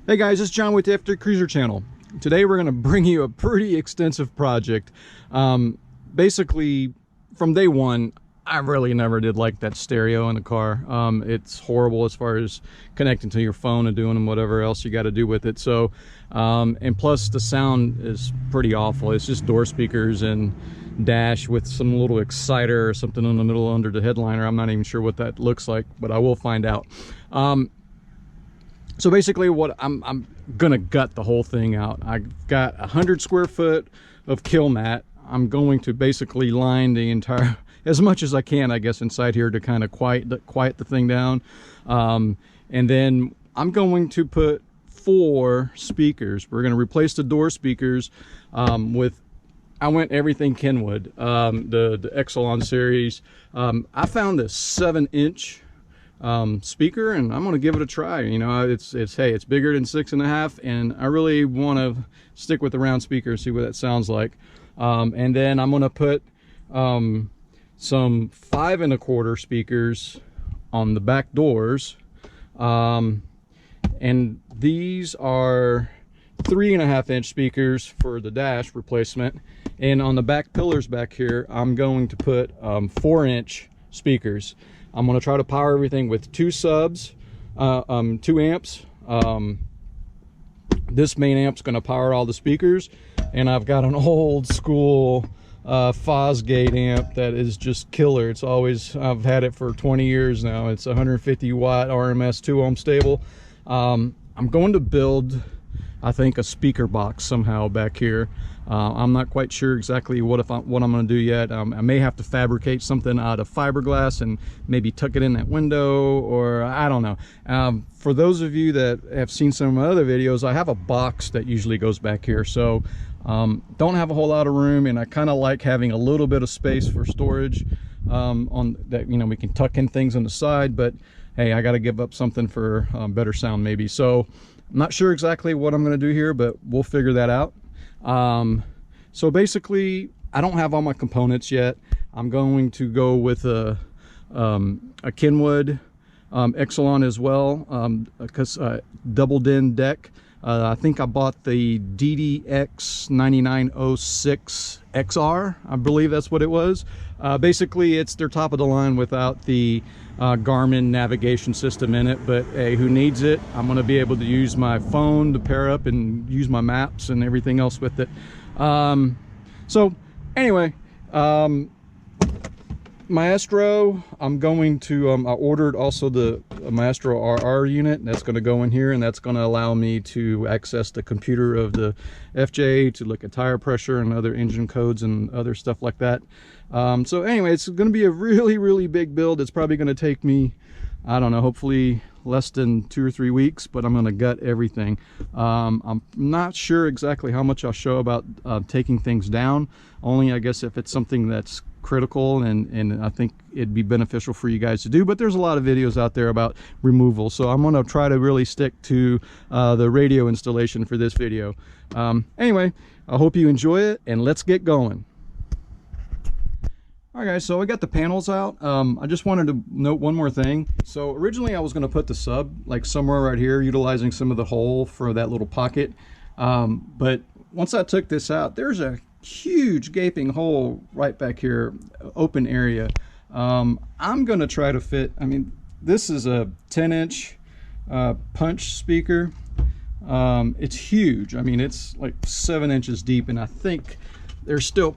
Hey guys, it's John with the After Cruiser channel. Today we're going to bring you a pretty extensive project. Basically, from day one, I really never did like that stereo in the car. It's horrible as far as connecting to your phone and doing whatever else you got to do with it. So, and plus the sound is pretty awful. It's just door speakers and dash with some little exciter or something in the middle under the headliner. I'm not even sure what that looks like, but I will find out. So basically what I'm gonna gut the whole thing out. I've got 100 square foot of KilMat. I'm going to basically line the entire, as much as I can, I guess, inside here to kind of quiet the thing down. And then I'm going to put 4 speakers. We're gonna replace the door speakers with, I went everything Kenwood, the Exelon series. I found this 7-inch speaker, and I'm going to give it a try. You know, it's bigger than 6.5, and I really want to stick with the round speaker and see what that sounds like. And then I'm going to put some 5 1/4 speakers on the back doors, and these are 3.5-inch speakers for the dash replacement. And on the back pillars back here, I'm going to put 4-inch speakers. I'm going to try to power everything with 2 subs, 2 amps. This main amp's going to power all the speakers, and I've got an old school Fosgate amp that is just killer. It's always, I've had it for 20 years now. It's 150 watt RMS 2 ohm stable. I'm going to build, I think, a speaker box somehow back here. I'm not quite sure exactly what I'm going to do yet. I may have to fabricate something out of fiberglass and maybe tuck it in that window, or I don't know. For those of you that have seen some of my other videos, I have a box that usually goes back here. So don't have a whole lot of room, and I kind of like having a little bit of space for storage on that. You know, we can tuck in things on the side, but hey, I got to give up something for better sound maybe. So I'm not sure exactly what I'm going to do here, but we'll figure that out. So basically, I don't have all my components yet. I'm going to go with a Kenwood Exelon as well, because double den deck. I think I bought the DDX 9906 XR. I believe that's what it was. Basically, it's their top of the line without the Garmin navigation system in it, but hey, who needs it? I'm going to be able to use my phone to pair up and use my maps and everything else with it. So anyway, Maestro, I'm going to, I ordered also the Maestro RR unit that's going to go in here, and that's going to allow me to access the computer of the FJ to look at tire pressure and other engine codes and other stuff like that. So anyway, it's going to be a really big build. It's probably going to take me, I don't know, hopefully less than 2 or 3 weeks, but I'm going to gut everything. I'm not sure exactly how much I'll show about taking things down, only I guess if it's something that's critical and I think it'd be beneficial for you guys to do. But there's a lot of videos out there about removal, so I'm going to try to really stick to the radio installation for this video. Anyway, I hope you enjoy it, and let's get going. All right guys, so I got the panels out. I just wanted to note one more thing. So originally I was going to put the sub like somewhere right here, utilizing some of the hole for that little pocket. But once I took this out, there's a huge gaping hole right back here, open area. I'm going to try to fit, I mean, this is a 10-inch punch speaker. It's huge. I mean, it's like 7 inches deep, and I think there's still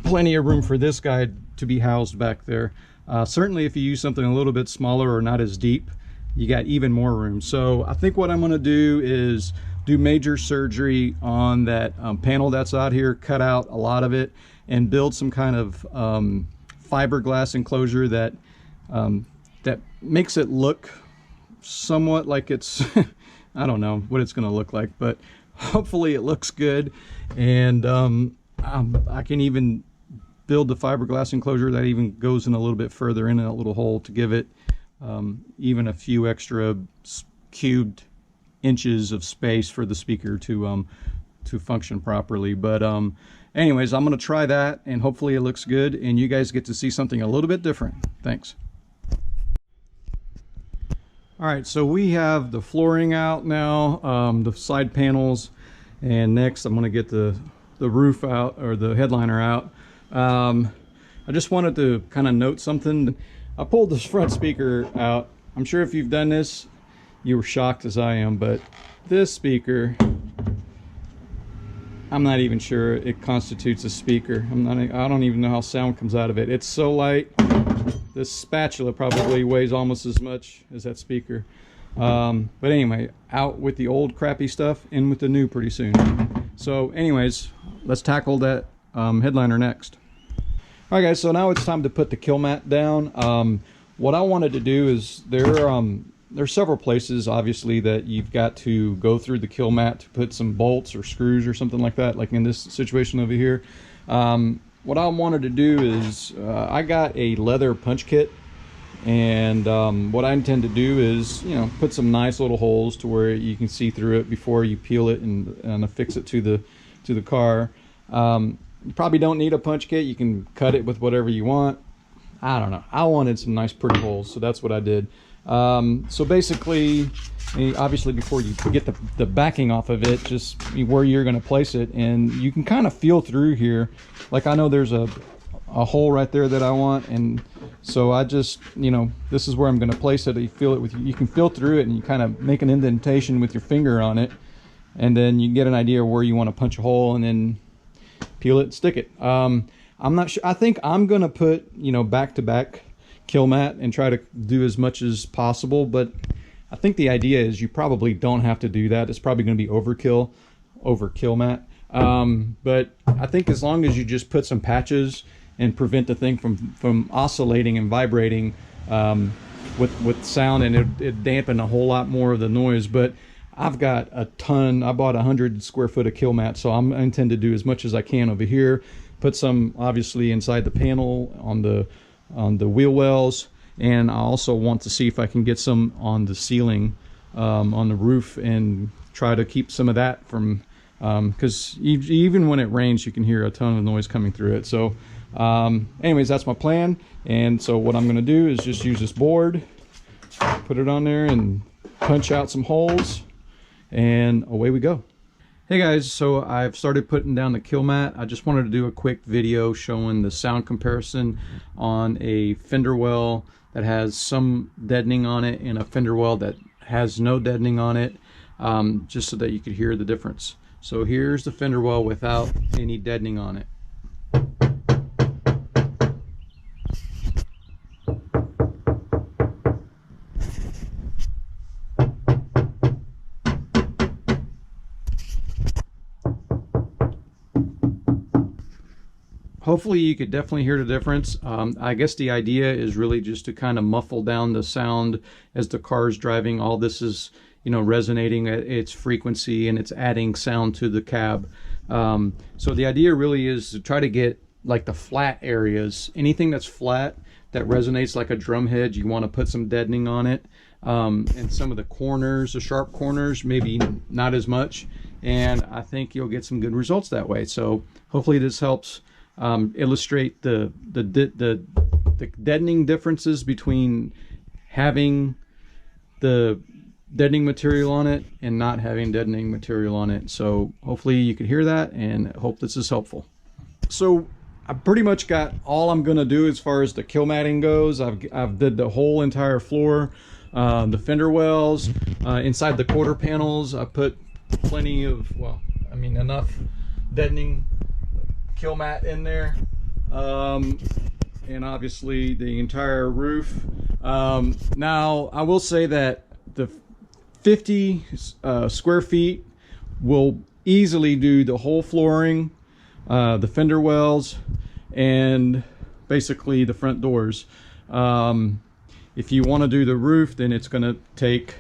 plenty of room for this guy to be housed back there. Certainly if you use something a little bit smaller or not as deep, you got even more room. So I think what I'm going to do is do major surgery on that panel that's out here, cut out a lot of it, and build some kind of fiberglass enclosure that that makes it look somewhat like it's I don't know what it's going to look like, but hopefully it looks good. And I can even build the fiberglass enclosure that even goes in a little bit further in that little hole to give it even a few extra cubed inches of space for the speaker to function properly. But anyways, I'm going to try that, and hopefully it looks good, and you guys get to see something a little bit different. Thanks. All right, so we have the flooring out now, the side panels, and next I'm going to get the roof out, or the headliner out. I just wanted to kind of note something. I pulled this front speaker out. I'm sure if you've done this, you were shocked as I am, but this speaker, I'm not even sure it constitutes a speaker. I don't even know how sound comes out of it. It's so light. This spatula probably weighs almost as much as that speaker. But anyway, out with the old crappy stuff, in with the new pretty soon. So anyways, let's tackle that headliner next. All right guys, so now it's time to put the KilMat down. What I wanted to do is, there's several places obviously that you've got to go through the KilMat to put some bolts or screws or something like that, like in this situation over here. What I wanted to do is, I got a leather punch kit, and what I intend to do is, you know, put some nice little holes to where you can see through it before you peel it and affix it to the car. You probably don't need a punch kit. You can cut it with whatever you want. I don't know. I wanted some nice pretty holes, so that's what I did. So basically, obviously before you get the backing off of it, just where you're going to place it, and you can kind of feel through here. Like I know there's a hole right there that I want, and so I just, you know, this is where I'm going to place it. You feel it you can feel through it, and you kind of make an indentation with your finger on it, and then you get an idea of where you want to punch a hole, and then peel it and stick it. I'm not sure. I think I'm going to put, you know, back-to-back KilMat and try to do as much as possible, but I think the idea is you probably don't have to do that. It's probably going to be overkill over KilMat. But I think as long as you just put some patches and prevent the thing from oscillating and vibrating with sound, and it dampen a whole lot more of the noise. But I've got a ton. I bought 100 square foot of KilMat, so I intend to do as much as I can over here. Put some obviously inside the panel on the wheel wells, and I also want to see if I can get some on the ceiling, on the roof, and try to keep some of that from, because even when it rains you can hear a ton of noise coming through it. So anyways, that's my plan. And so what I'm going to do is just use this board, put it on there, and punch out some holes, and away we go. Hey guys, so I've started putting down the KilMat. I just wanted to do a quick video showing the sound comparison on a fender well that has some deadening on it and a fender well that has no deadening on it, just so that you could hear the difference. So here's the fender well without any deadening on it. Hopefully you could definitely hear the difference. I guess the idea is really just to kind of muffle down the sound as the car is driving. All this is, you know, resonating at its frequency, and it's adding sound to the cab. So the idea really is to try to get like the flat areas, anything that's flat that resonates like a drum head, you want to put some deadening on it. And some of the corners, the sharp corners, maybe not as much. And I think you'll get some good results that way. So hopefully this helps illustrate the deadening differences between having the deadening material on it and not having deadening material on it. So hopefully you can hear that, and hope this is helpful. So I pretty much got all I'm gonna do as far as the KilMatting goes. I've did the whole entire floor, the fender wells, inside the quarter panels. I put plenty of, well, I mean enough deadening KilMat in there, and obviously the entire roof. Now I will say that the 50 square feet will easily do the whole flooring, the fender wells, and basically the front doors. If you want to do the roof, then it's going to take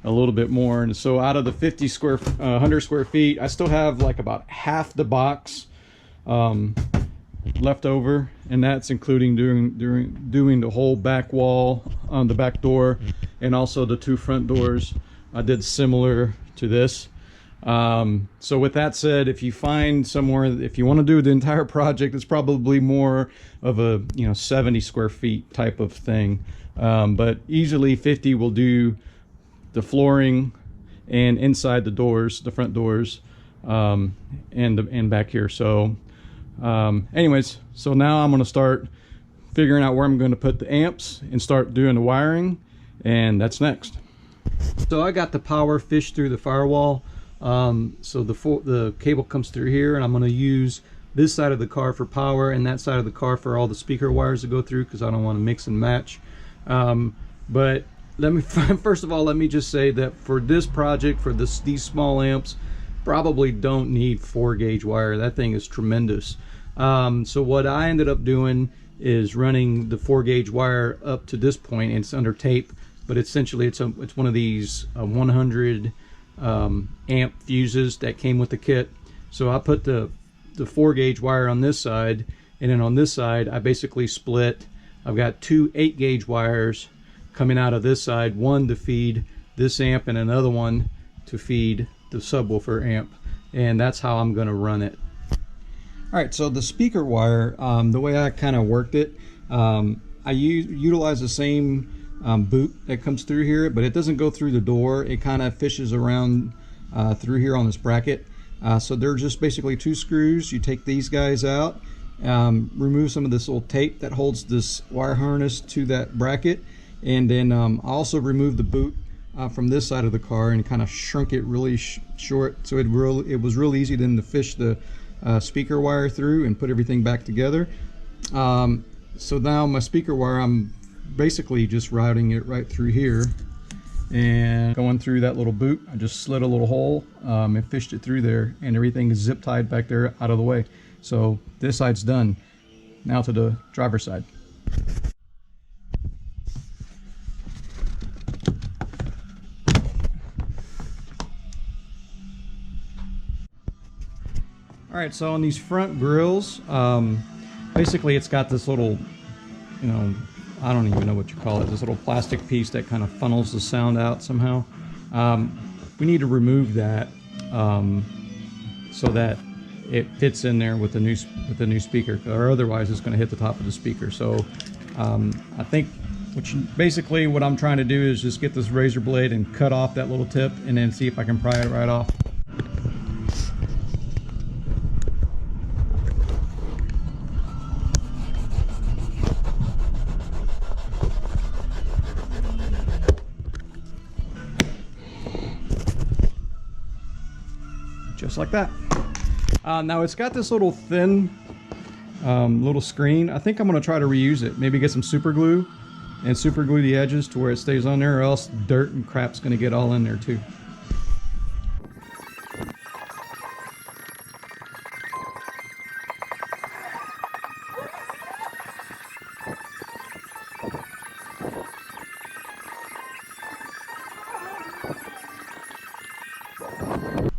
a little bit more. And so out of the 100 square feet, I still have like about half the box left over, and that's including doing the whole back wall on the back door, and also the two front doors. I did similar to this. So with that said, if you find somewhere, if you want to do the entire project, it's probably more of a 70 square feet type of thing, but easily 50 will do the flooring, and inside the doors, the front doors, and back here. So anyways, so now I'm going to start figuring out where I'm going to put the amps and start doing the wiring, and that's next. So I got the power fished through the firewall. So the cable comes through here, and I'm going to use this side of the car for power and that side of the car for all the speaker wires to go through, because I don't want to mix and match. But let me first of all, let me just say that for this project, for these small amps, probably don't need 4-gauge wire. That thing is tremendous. So what I ended up doing is running the 4-gauge wire up to this point, and it's under tape, but essentially it's one of these 100 amp fuses that came with the kit. So I put the 4-gauge wire on this side, and then on this side I basically split. I've got 2 8-gauge wires coming out of this side, one to feed this amp and another one to feed the subwoofer amp, and that's how I'm going to run it. Alright, so the speaker wire, the way I kind of worked it, I utilize the same boot that comes through here, but it doesn't go through the door. It kind of fishes around through here on this bracket. So they're just basically 2 screws. You take these guys out, remove some of this little tape that holds this wire harness to that bracket, and then I also remove the boot from this side of the car and kind of shrunk it really short, so it was real easy then to fish the speaker wire through and put everything back together. So now my speaker wire, I'm basically just routing it right through here and going through that little boot. I just slid a little hole and fished it through there, and everything is zip tied back there out of the way. So this side's done. Now to the driver's side. All right, so on these front grills, basically it's got this little, I don't even know what you call it, this little plastic piece that kind of funnels the sound out somehow. We need to remove that so that it fits in there with the new speaker, or otherwise it's going to hit the top of the speaker. So I think basically what I'm trying to do is just get this razor blade and cut off that little tip, and then see if I can pry it right off. Just like that. Now it's got this little thin little screen. I think I'm going to try to reuse it. Maybe get some super glue and super glue the edges to where it stays on there, or else dirt and crap's going to get all in there too.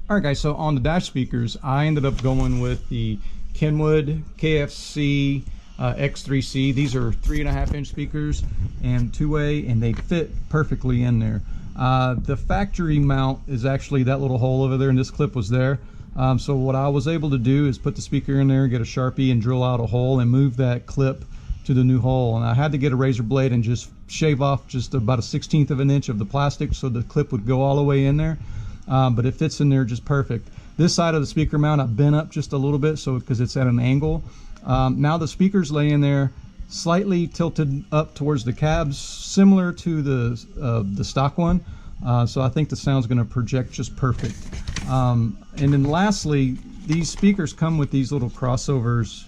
Alright guys, so on the dash speakers, I ended up going with the Kenwood KFC X3C. These are 3.5-inch speakers and 2-way, and they fit perfectly in there. The factory mount is actually that little hole over there, and this clip was there. So what I was able to do is put the speaker in there, get a Sharpie and drill out a hole and move that clip to the new hole. And I had to get a razor blade and just shave off just about 1/16 of an inch of the plastic so the clip would go all the way in there. But it fits in there just perfect. This side of the speaker mount I bent up just a little bit, so because it's at an angle. Now the speakers lay in there slightly tilted up towards the cabs, similar to the stock one. So I think the sound's going to project just perfect. And then lastly, these speakers come with these little crossovers,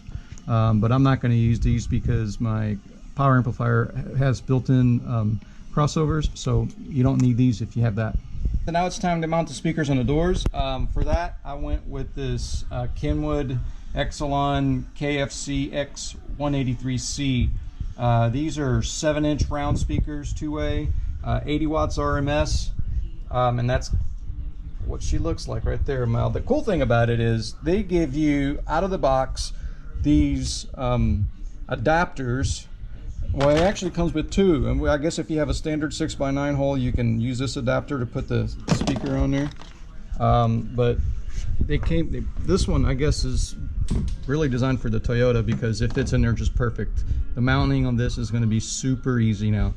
but I'm not going to use these because my power amplifier has built-in crossovers, so you don't need these if you have that. So now it's time to mount the speakers on the doors. For that, I went with this Kenwood Exelon KFC X183C. These are 7-inch round speakers, 2-way, 80 watts RMS, and that's what she looks like right there. Now, the cool thing about it is they give you, out of the box, these adapters. Well, it actually comes with 2, and I guess if you have a standard 6x9 hole, you can use this adapter to put the speaker on there. But this one, I guess, is really designed for the Toyota because it fits in there just perfect. The mounting on this is going to be super easy now.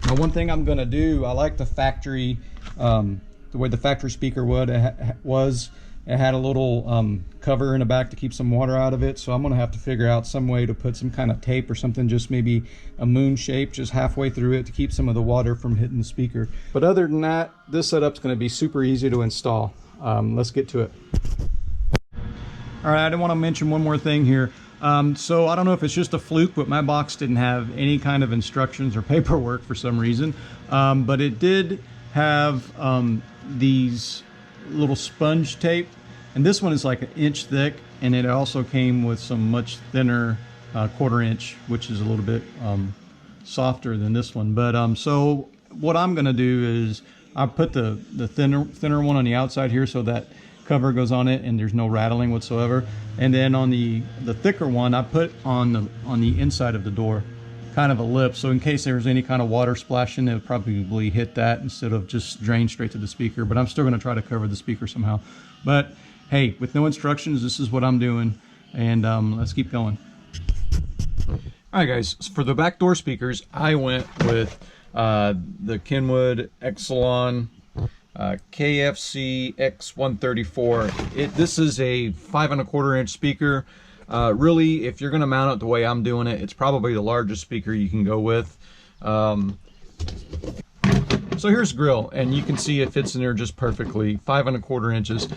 Now, one thing I'm gonna do, I like the factory, the way the factory speaker was. It had a little cover in the back to keep some water out of it, so I'm gonna have to figure out some way to put some kind of tape or something, just maybe a moon shape just halfway through it to keep some of the water from hitting the speaker. But other than that, this setup's gonna be super easy to install. Let's get to it. All right, I want to mention one more thing here. So I don't know if it's just a fluke, but my box didn't have any kind of instructions or paperwork for some reason, but it did have these little sponge tape, and this one is like 1 inch thick, and it also came with some much thinner 1/4 inch, which is a little bit softer than this one. But so what I'm gonna do is I put the thinner one on the outside here, so that cover goes on it and there's no rattling whatsoever, and then on the thicker one I put on the inside of the door, kind of a lip, so in case there was any kind of water splashing, it would probably hit that instead of just drain straight to the speaker. But I'm still going to try to cover the speaker somehow. But hey, with no instructions, this is what I'm doing, and let's keep going. All right, guys, for the back door speakers, I went with the Kenwood Exelon KFC X134. This is a 5 1/4 inch speaker. Really, if you're going to mount it the way I'm doing it, it's probably the largest speaker you can go with. So here's the grill, and you can see it fits in there just perfectly, 5 1/4 inches.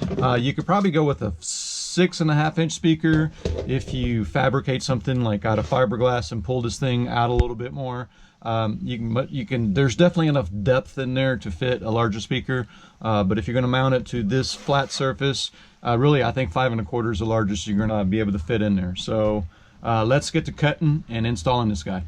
You could probably go with a 6 1/2 inch speaker if you fabricate something like out of fiberglass and pull this thing out a little bit more. You can. There's definitely enough depth in there to fit a larger speaker, but if you're going to mount it to this flat surface, really I think 5 1/4 is the largest you're going to be able to fit in there. So let's get to cutting and installing this guy.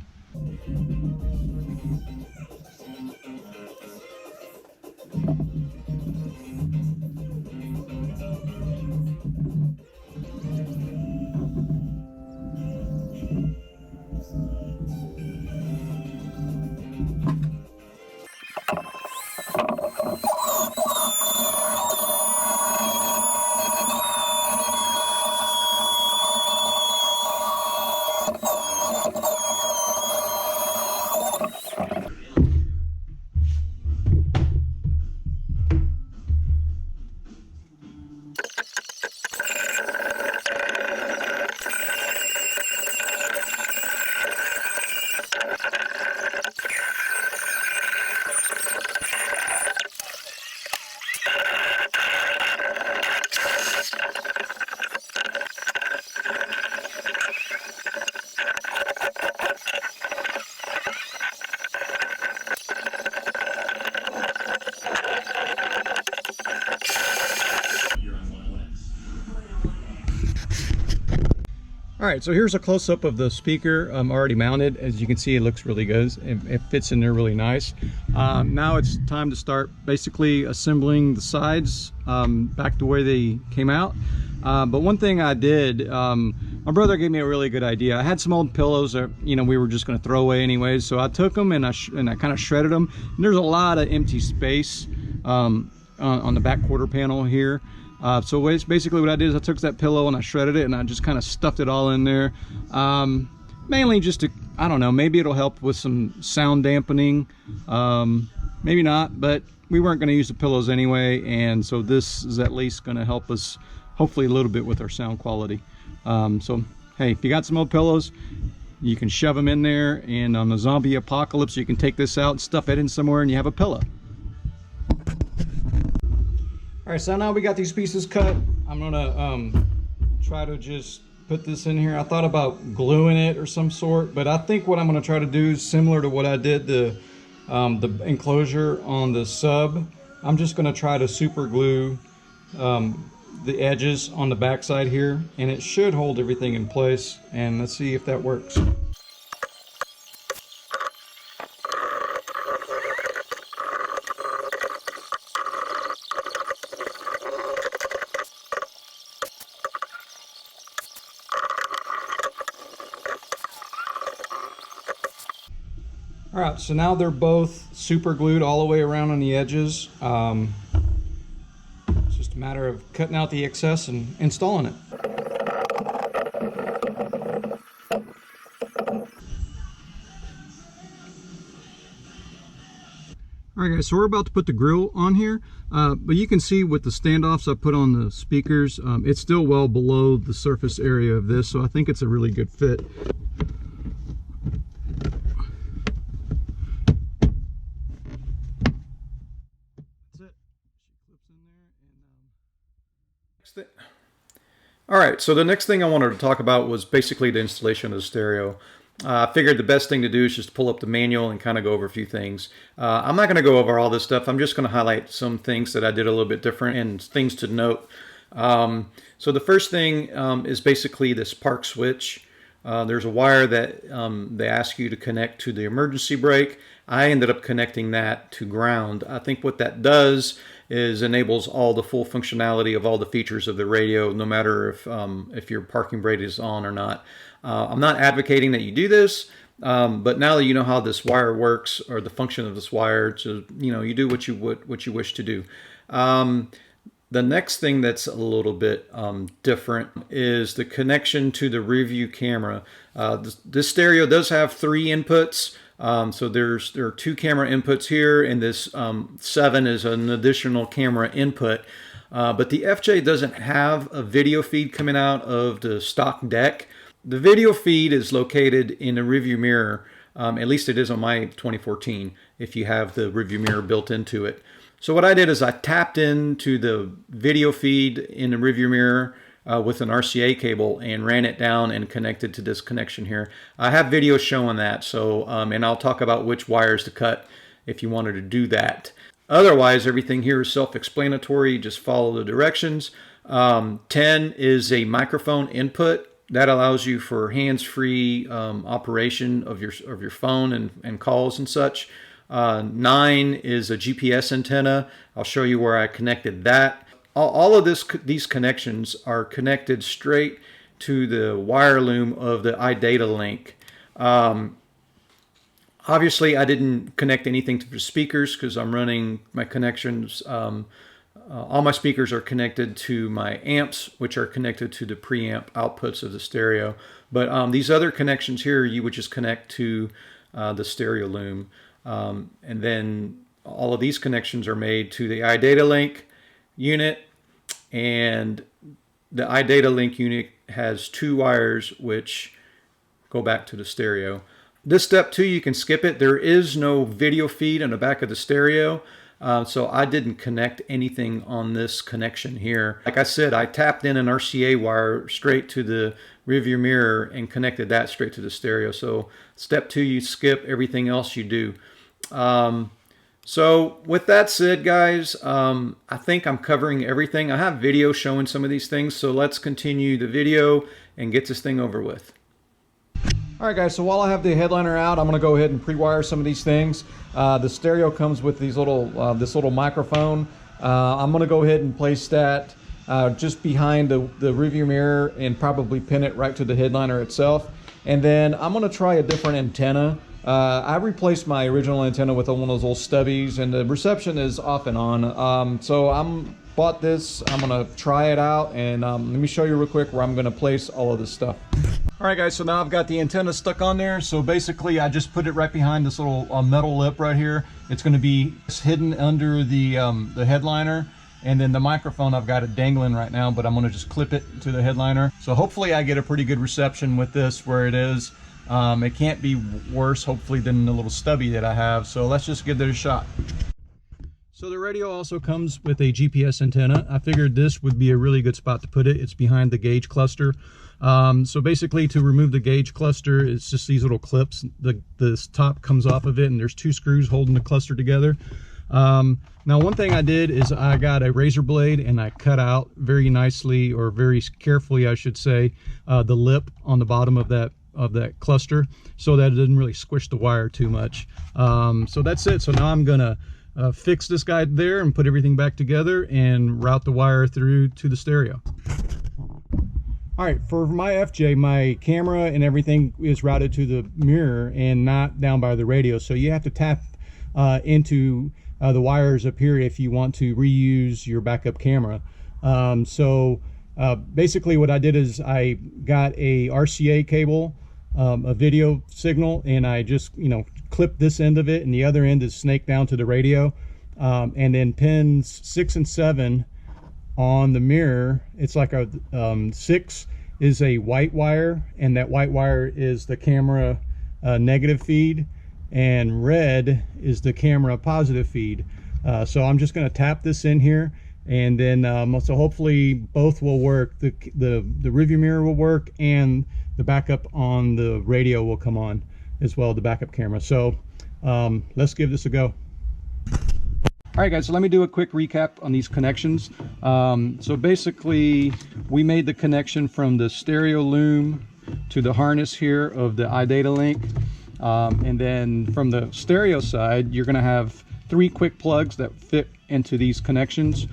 All right, so here's a close-up of the speaker already mounted. As you can see, it looks really good. It fits in there really nice. Now it's time to start basically assembling the sides back the way they came out. But one thing I did, my brother gave me a really good idea. I had some old pillows that we were just going to throw away anyways, so I took them and I kind of shredded them. And there's a lot of empty space on the back quarter panel here. So basically what I did is I took that pillow and I shredded it and I just kind of stuffed it all in there. Mainly just to, I don't know, maybe it'll help with some sound dampening. Maybe not, but we weren't going to use the pillows anyway, and so this is at least going to help us hopefully a little bit with our sound quality. So hey, if you got some old pillows, you can shove them in there, and on the zombie apocalypse you can take this out and stuff it in somewhere and you have a pillow. All right, so now we got these pieces cut. I'm gonna try to just put this in here. I thought about gluing it or some sort, but I think what I'm gonna try to do is similar to what I did the enclosure on the sub. I'm just gonna try to super glue the edges on the back side here, and it should hold everything in place, and let's see if that works. All right, so now they're both super glued all the way around on the edges. It's just a matter of cutting out the excess and installing it. All right, guys, so we're about to put the grill on here, but you can see with the standoffs I put on the speakers, it's still well below the surface area of this, so I think it's a really good fit. That's it. She clips in there. And, All right, so the next thing I wanted to talk about was basically the installation of the stereo. I figured the best thing to do is just pull up the manual and kind of go over a few things. I'm not going to go over all this stuff. I'm just going to highlight some things that I did a little bit different and things to note. So the first thing is basically this park switch. There's a wire that they ask you to connect to the emergency brake. I ended up connecting that to ground. I think what that does is enables all the full functionality of all the features of the radio, no matter if your parking brake is on or not. I'm not advocating that you do this, but now that you know how this wire works or the function of this wire, you do what you wish to do. The next thing that's a little bit different is the connection to the rear view camera. This stereo does have 3 inputs. So there are 2 camera inputs here, and this 7 is an additional camera input. But the FJ doesn't have a video feed coming out of the stock deck. The video feed is located in the rearview mirror. At least it is on my 2014, if you have the rearview mirror built into it. So what I did is I tapped into the video feed in the rearview mirror with an RCA cable and ran it down and connected to this connection here. I have videos showing that, so and I'll talk about which wires to cut if you wanted to do that. Otherwise, everything here is self-explanatory. Just follow the directions. 10 is a microphone input. That allows you for hands-free operation of your phone and calls and such. 9 is a GPS antenna. I'll show you where I connected that. All of these connections are connected straight to the wire loom of the iDataLink. Obviously, I didn't connect anything to the speakers because I'm running my connections. All my speakers are connected to my amps, which are connected to the preamp outputs of the stereo. But these other connections here, you would just connect to the stereo loom. And then all of these connections are made to the iDataLink unit, and the iDataLink unit has 2 wires which go back to the stereo. This step 2, you can skip it. There is no video feed in the back of the stereo. So I didn't connect anything on this connection here. Like I said, I tapped in an RCA wire straight to the rearview mirror and connected that straight to the stereo. So step 2, you skip. Everything else you do. So with that said, guys, I think I'm covering everything. I have video showing some of these things, so let's continue the video and get this thing over with. all right, guys, so while I have the headliner out, I'm going to go ahead and pre-wire some of these things. The stereo comes with these this little microphone. I'm going to go ahead and place that just behind the rearview mirror and probably pin it right to the headliner itself. And then I'm going to try a different antenna. I replaced my original antenna with one of those old stubbies, and the reception is off and on. So bought this. I'm going to try it out, and let me show you real quick where I'm going to place all of this stuff. All right, guys, so now I've got the antenna stuck on there. So basically, I just put it right behind this little metal lip right here. It's going to be hidden under the headliner. And then the microphone, I've got it dangling right now, but I'm going to just clip it to the headliner. So hopefully I get a pretty good reception with this where it is. It can't be worse, hopefully, than the little stubby that I have. So let's just give it a shot. So the radio also comes with a GPS antenna. I figured this would be a really good spot to put it. It's behind the gauge cluster. So basically, to remove the gauge cluster, it's just these little clips. The top comes off of it, and there's 2 screws holding the cluster together. Now, one thing I did is I got a razor blade and I cut out very nicely, or very carefully, I should say, the lip on the bottom of that cluster, so that it didn't really squish the wire too much. So that's it. So now I'm gonna fix this guy there and put everything back together and route the wire through to the stereo. All right, for my FJ, my camera and everything is routed to the mirror and not down by the radio. So you have to tap into the wires up here if you want to reuse your backup camera. Basically what I did is I got a RCA cable a video signal, and I just, you know, clip this end of it, and the other end is snaked down to the radio. And then pins 6 and 7 on the mirror, it's like a 6 is a white wire, and that white wire is the camera negative feed, and red is the camera positive feed. So I'm just going to tap this in here, and then so hopefully both will work. The rearview mirror will work, and the backup on the radio will come on as well, the backup camera. So let's give this a go. All right, guys, so let me do a quick recap on these connections. So basically, we made the connection from the stereo loom to the harness here of the iDataLink. And then from the stereo side, you're gonna have 3 quick plugs that fit into these connections.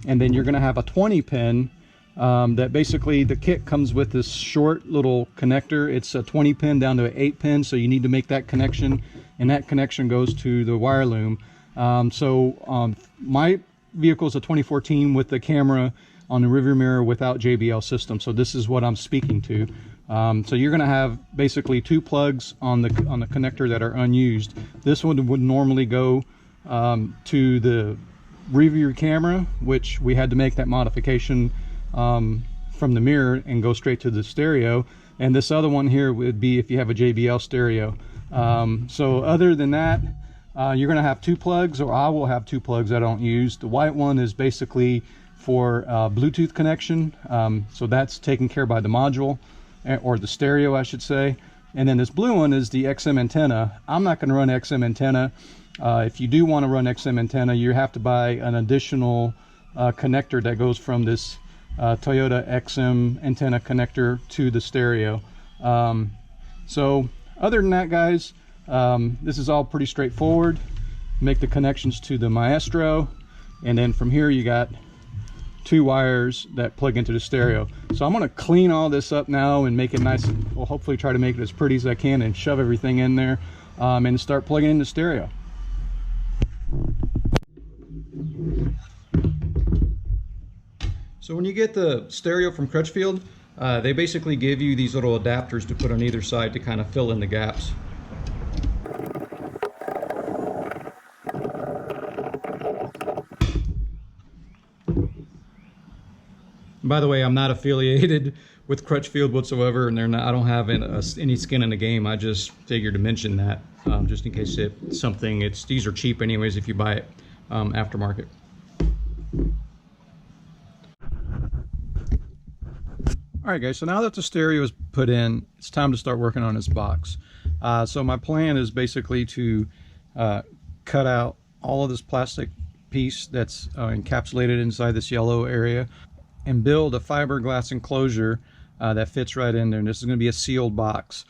And then you're gonna have a 20 pin that basically the kit comes with this short little connector. It's a 20 pin down to an 8 pin, so you need to make that connection, and that connection goes to the wire loom. My vehicle is a 2014 with the camera on the rearview mirror without JBL system, so this is what I'm speaking to. So you're going to have basically 2 plugs on the connector that are unused. This one would normally go to the rearview camera, which we had to make that modification from the mirror and go straight to the stereo. And this other one here would be if you have a JBL stereo. So other than that, you're going to have 2 plugs, or I will have 2 plugs I don't use. The white one is basically for Bluetooth connection, so that's taken care of by the module, or the stereo I should say. And then this blue one is the XM antenna. I'm not going to run XM antenna. If you do want to run XM antenna, you have to buy an additional connector that goes from this Toyota XM antenna connector to the stereo. So other than that, guys, this is all pretty straightforward. Make the connections to the Maestro, and then from here you got 2 wires that plug into the stereo. So I'm going to clean all this up now and make it nice. We'll hopefully try to make it as pretty as I can and shove everything in there, and start plugging in the stereo. So when you get the stereo from Crutchfield, they basically give you these little adapters to put on either side to kind of fill in the gaps. By the way, I'm not affiliated with Crutchfield whatsoever, and I don't have any skin in the game. I just figured to mention that just in case it's something. These are cheap anyways if you buy it aftermarket. All right, guys, so now that the stereo is put in, it's time to start working on this box. So my plan is basically to cut out all of this plastic piece that's encapsulated inside this yellow area, and build a fiberglass enclosure that fits right in there. And this is going to be a sealed box.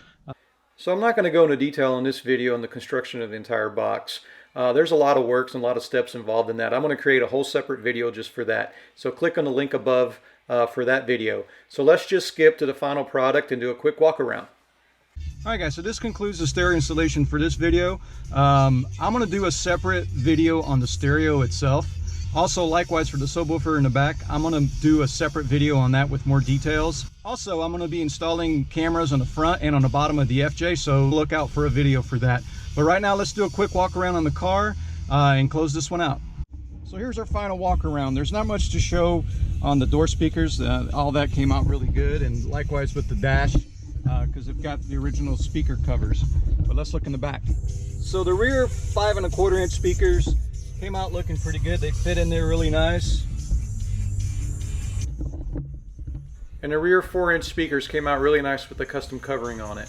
So I'm not going to go into detail in this video on the construction of the entire box. There's a lot of works and a lot of steps involved in that. I'm going to create a whole separate video just for that. So click on the link above for that video. So let's just skip to the final product and do a quick walk around. Alright guys, so this concludes the stereo installation for this video. I'm going to do a separate video on the stereo itself. Also, likewise for the subwoofer in the back, I'm going to do a separate video on that with more details. Also, I'm going to be installing cameras on the front and on the bottom of the FJ, so look out for a video for that. But right now, let's do a quick walk around on the car and close this one out. So here's our final walk around. There's not much to show on the door speakers. All that came out really good, and likewise with the dash, because it's got the original speaker covers. But let's look in the back. So the rear 5 1/4 inch speakers came out looking pretty good. They fit in there really nice. And the rear 4-inch speakers came out really nice with the custom covering on it.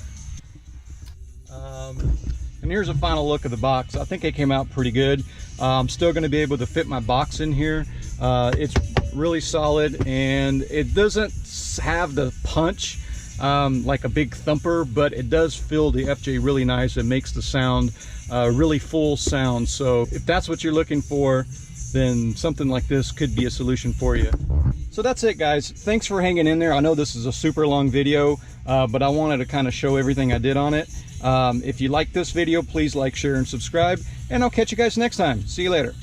And here's a final look of the box. I think it came out pretty good. I'm still going to be able to fit my box in here. It's really solid, and it doesn't have the punch like a big thumper, but it does fill the FJ really nice. It makes the sound really full sound. So if that's what you're looking for, then something like this could be a solution for you. So that's it, guys. Thanks for hanging in there. I know this is a super long video, but I wanted to kind of show everything I did on it. If you like this video, please like, share, and subscribe, and I'll catch you guys next time. See you later.